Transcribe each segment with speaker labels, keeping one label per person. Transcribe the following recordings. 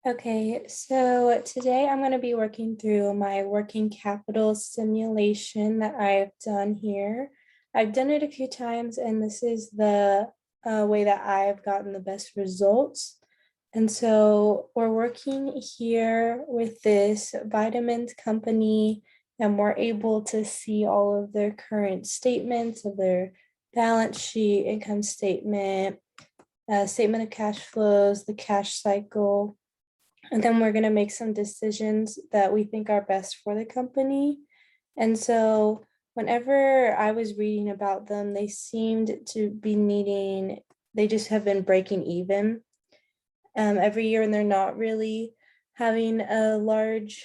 Speaker 1: Okay, so today I'm going to be working through my working capital simulation that I've done here. I've done it a few times, and this is the way that I've gotten the best results. And so we're working here with this vitamins company, and we're able to see all of their current statements of their balance sheet, income statement, statement of cash flows, the cash cycle, and then we're going to make some decisions that we think are best for the company. And so, whenever I was reading about them, they seemed to be needing, they just have been breaking even every year, and they're not really having a large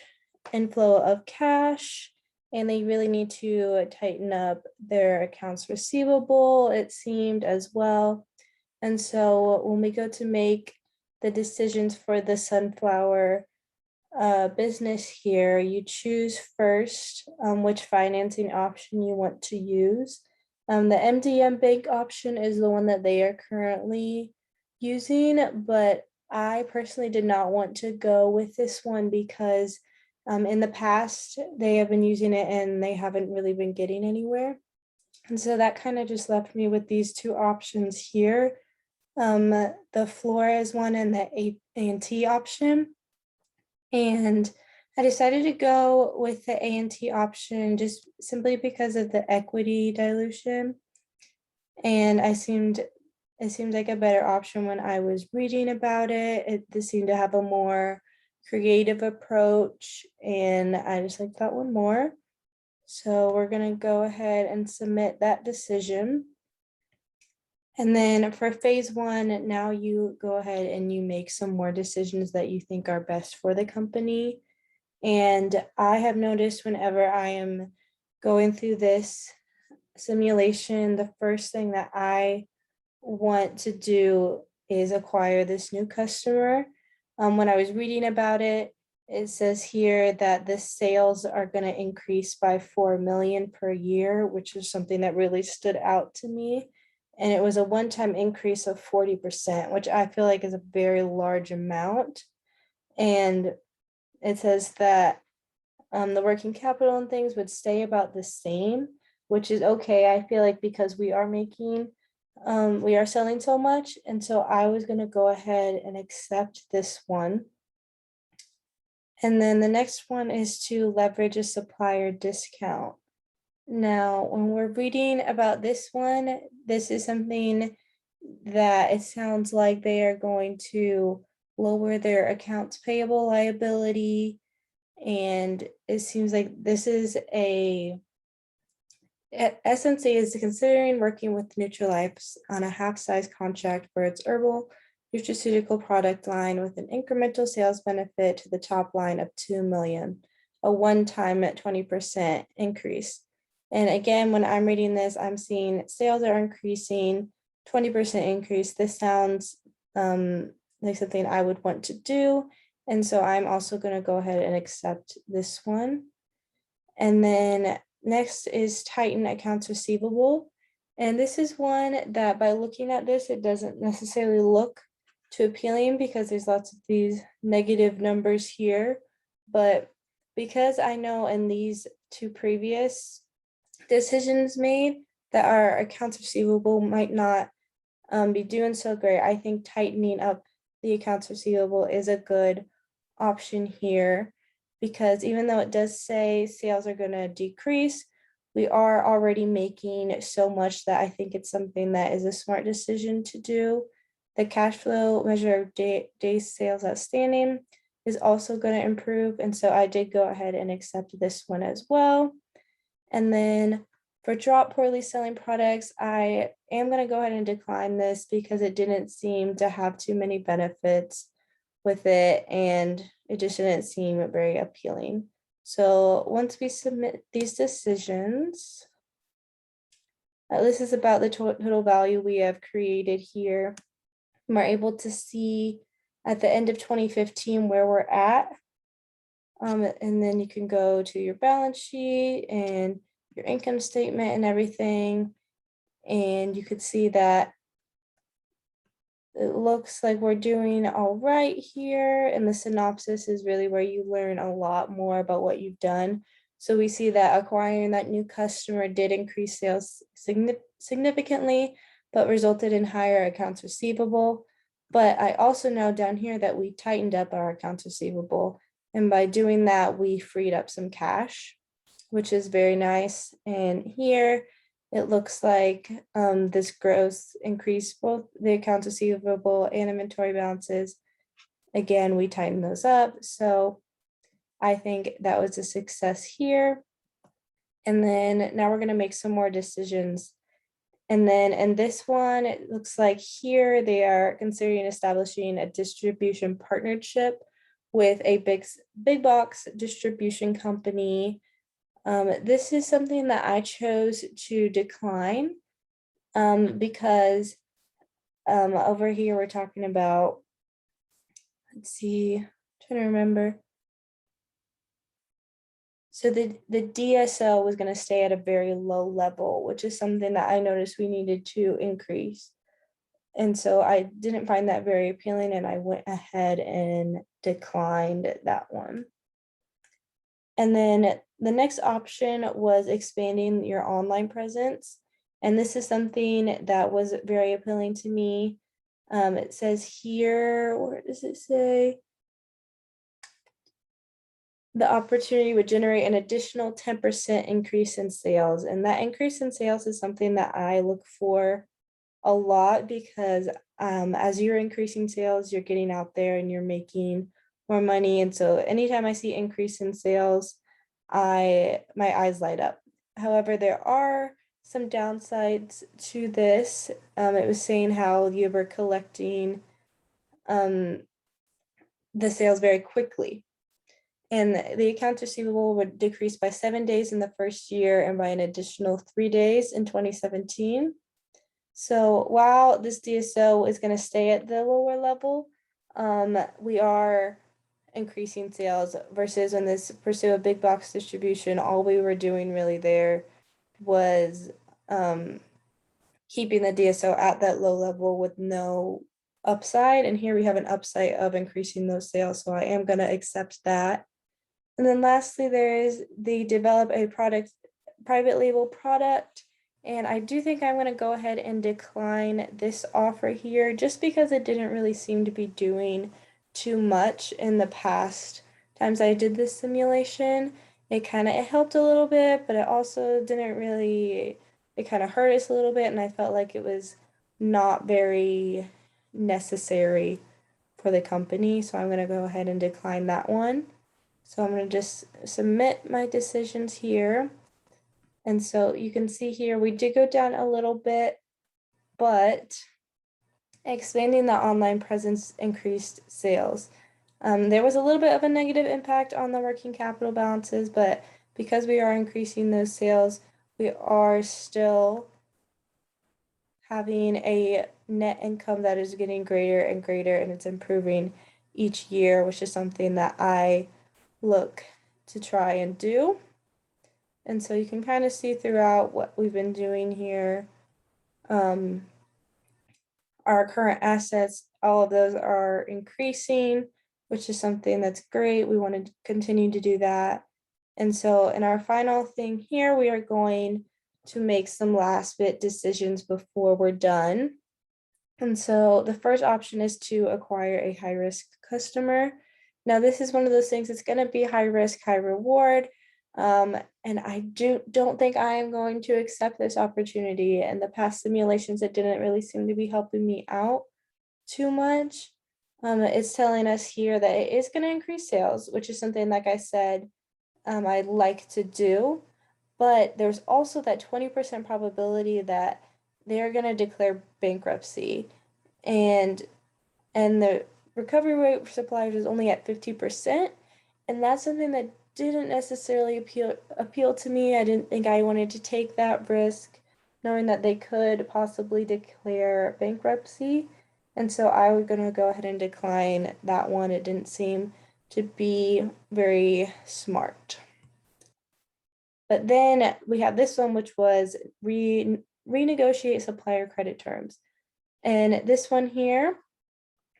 Speaker 1: inflow of cash. And they really need to tighten up their accounts receivable, it seemed as well. And so, when we go to make the decisions for the sunflower business here, you choose first which financing option you want to use. The MDM bank option is the one that they are currently using, but I personally did not want to go with this one because in the past they have been using it and they haven't really been getting anywhere. And so that kind of just left me with these two options here, the Flores one and the A&T option. And I decided to go with the A&T option just simply because of the equity dilution. And it seemed like a better option when I was reading about it. This seemed to have a more creative approach, and I just like that one more. So we're gonna go ahead and submit that decision. And then for phase one, now you go ahead and you make some more decisions that you think are best for the company. And I have noticed whenever I am going through this simulation, the first thing that I want to do is acquire this new customer. When I was reading about it, it says here that the sales are going to increase by 4 million per year, which is something that really stood out to me. And it was a one-time increase of 40%, which I feel like is a very large amount. And it says that the working capital and things would stay about the same, which is okay. I feel like because we are we are selling so much. And so I was going to go ahead and accept this one. And then the next one is to leverage a supplier discount. Now, when we're reading about this one, this is something that it sounds like they are going to lower their accounts payable liability. And it seems like this is SNC is considering working with Nutrilifes on a half-size contract for its herbal nutraceutical product line with an incremental sales benefit to the top line of 2 million, a one-time at 20% increase. And again, when I'm reading this, I'm seeing sales are increasing, 20% increase. This sounds like something I would want to do. And so I'm also going to go ahead and accept this one. And then next is tighten accounts receivable. And this is one that by looking at this, it doesn't necessarily look too appealing because there's lots of these negative numbers here. But because I know in these two previous decisions made that our accounts receivable might not be doing so great, I think tightening up the accounts receivable is a good option here, because even though it does say sales are going to decrease, we are already making so much that I think it's something that is a smart decision to do. The cash flow measure of days sales outstanding is also going to improve. And so I did go ahead and accept this one as well. And then for drop poorly selling products, I am going to go ahead and decline this because it didn't seem to have too many benefits with it, and it just didn't seem very appealing. So once we submit these decisions, this is about the total value we have created here. And we're able to see at the end of 2015 where we're at. And then you can go to your balance sheet and your income statement and everything. And you could see that it looks like we're doing all right here. And the synopsis is really where you learn a lot more about what you've done. So we see that acquiring that new customer did increase sales significantly, but resulted in higher accounts receivable. But I also know down here that we tightened up our accounts receivable. And by doing that, we freed up some cash, which is very nice. And here, it looks like this growth increased both the accounts receivable and inventory balances. Again, we tightened those up. So I think that was a success here. And then now we're going to make some more decisions. And then in this one, it looks like here they are considering establishing a distribution partnership with a big box distribution company. This is something that I chose to decline because over here we're talking about, let's see, I'm trying to remember. So the DSO was going to stay at a very low level, which is something that I noticed we needed to increase. And so I didn't find that very appealing, and I went ahead and declined that one. And then the next option was expanding your online presence. And this is something that was very appealing to me. It says here, where does it say? The opportunity would generate an additional 10% increase in sales. And that increase in sales is something that I look for a lot because as you're increasing sales, you're getting out there and you're making more money. And so anytime I see increase in sales, my eyes light up. However, there are some downsides to this. It was saying how you were collecting the sales very quickly. And the accounts receivable would decrease by 7 days in the first year and by an additional 3 days in 2017. So while this DSO is going to stay at the lower level, we are increasing sales versus when this pursue a big box distribution, all we were doing really there was keeping the DSO at that low level with no upside. And here we have an upside of increasing those sales. So I am going to accept that. And then lastly, there is the develop a private label product. And I do think I'm going to go ahead and decline this offer here just because it didn't really seem to be doing too much in the past times I did this simulation. It helped a little bit, but it also didn't really, it kind of hurt us a little bit. And I felt like it was not very necessary for the company. So I'm going to go ahead and decline that one. So I'm going to just submit my decisions here. And so you can see here, we did go down a little bit, but expanding the online presence increased sales. There was a little bit of a negative impact on the working capital balances, but because we are increasing those sales, we are still having a net income that is getting greater and greater, and it's improving each year, which is something that I look to try and do. And so you can kind of see throughout what we've been doing here. Our current assets, all of those are increasing, which is something that's great. We want to continue to do that. And so in our final thing here, we are going to make some last bit decisions before we're done. And so the first option is to acquire a high risk customer. Now, this is one of those things, it's going to be high risk, high reward. And I don't think I am going to accept this opportunity. In the past simulations, it didn't really seem to be helping me out too much. It's telling us here that it is going to increase sales, which is something, like I said, I'd like to do. But there's also that 20% probability that they're going to declare bankruptcy. And the recovery rate for suppliers is only at 50%. And that's something that didn't necessarily appeal to me. I didn't think I wanted to take that risk, knowing that they could possibly declare bankruptcy. And so I was going to go ahead and decline that one. It didn't seem to be very smart. But then we have this one, which was renegotiate supplier credit terms. And this one here,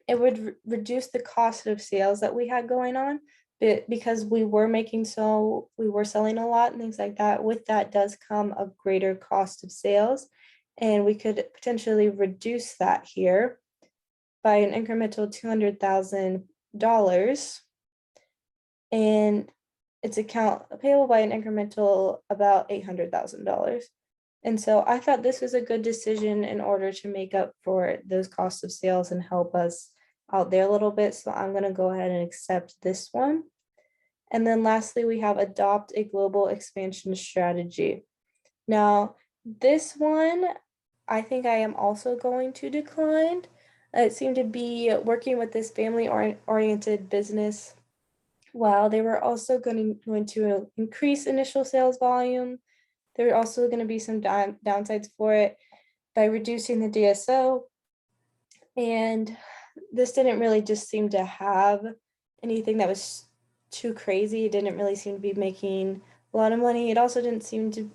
Speaker 1: it would reduce the cost of sales that we had going on, but because we were selling a lot and things like that. With that does come a greater cost of sales, and we could potentially reduce that here by an incremental $200,000, and it's account payable by an incremental about $800,000. And so I thought this was a good decision in order to make up for those costs of sales and help us out there a little bit. So I'm going to go ahead and accept this one. And then lastly, we have adopt a global expansion strategy. Now, this one, I think I am also going to decline. It seemed to be working with this family-oriented business. While they were also going to increase initial sales volume, there are also going to be some downsides for it by reducing the DSO. And this didn't really just seem to have anything that was too crazy. It didn't really seem to be making a lot of money. It also we didn't seem to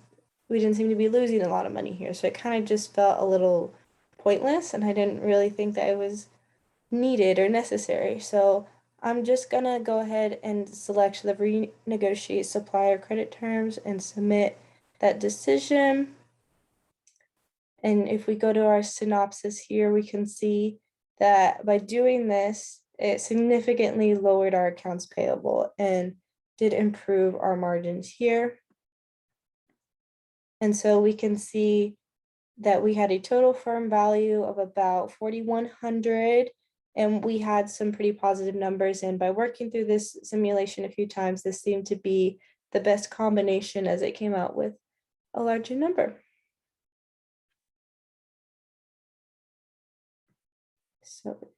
Speaker 1: be losing a lot of money here. So it kind of just felt a little pointless, and I didn't really think that it was needed or necessary. So I'm just gonna go ahead and select the renegotiate supplier credit terms and submit that decision. And if we go to our synopsis here, we can see that by doing this, it significantly lowered our accounts payable and did improve our margins here. And so we can see that we had a total firm value of about 4,100, and we had some pretty positive numbers. And by working through this simulation a few times, this seemed to be the best combination as it came out with a larger number. So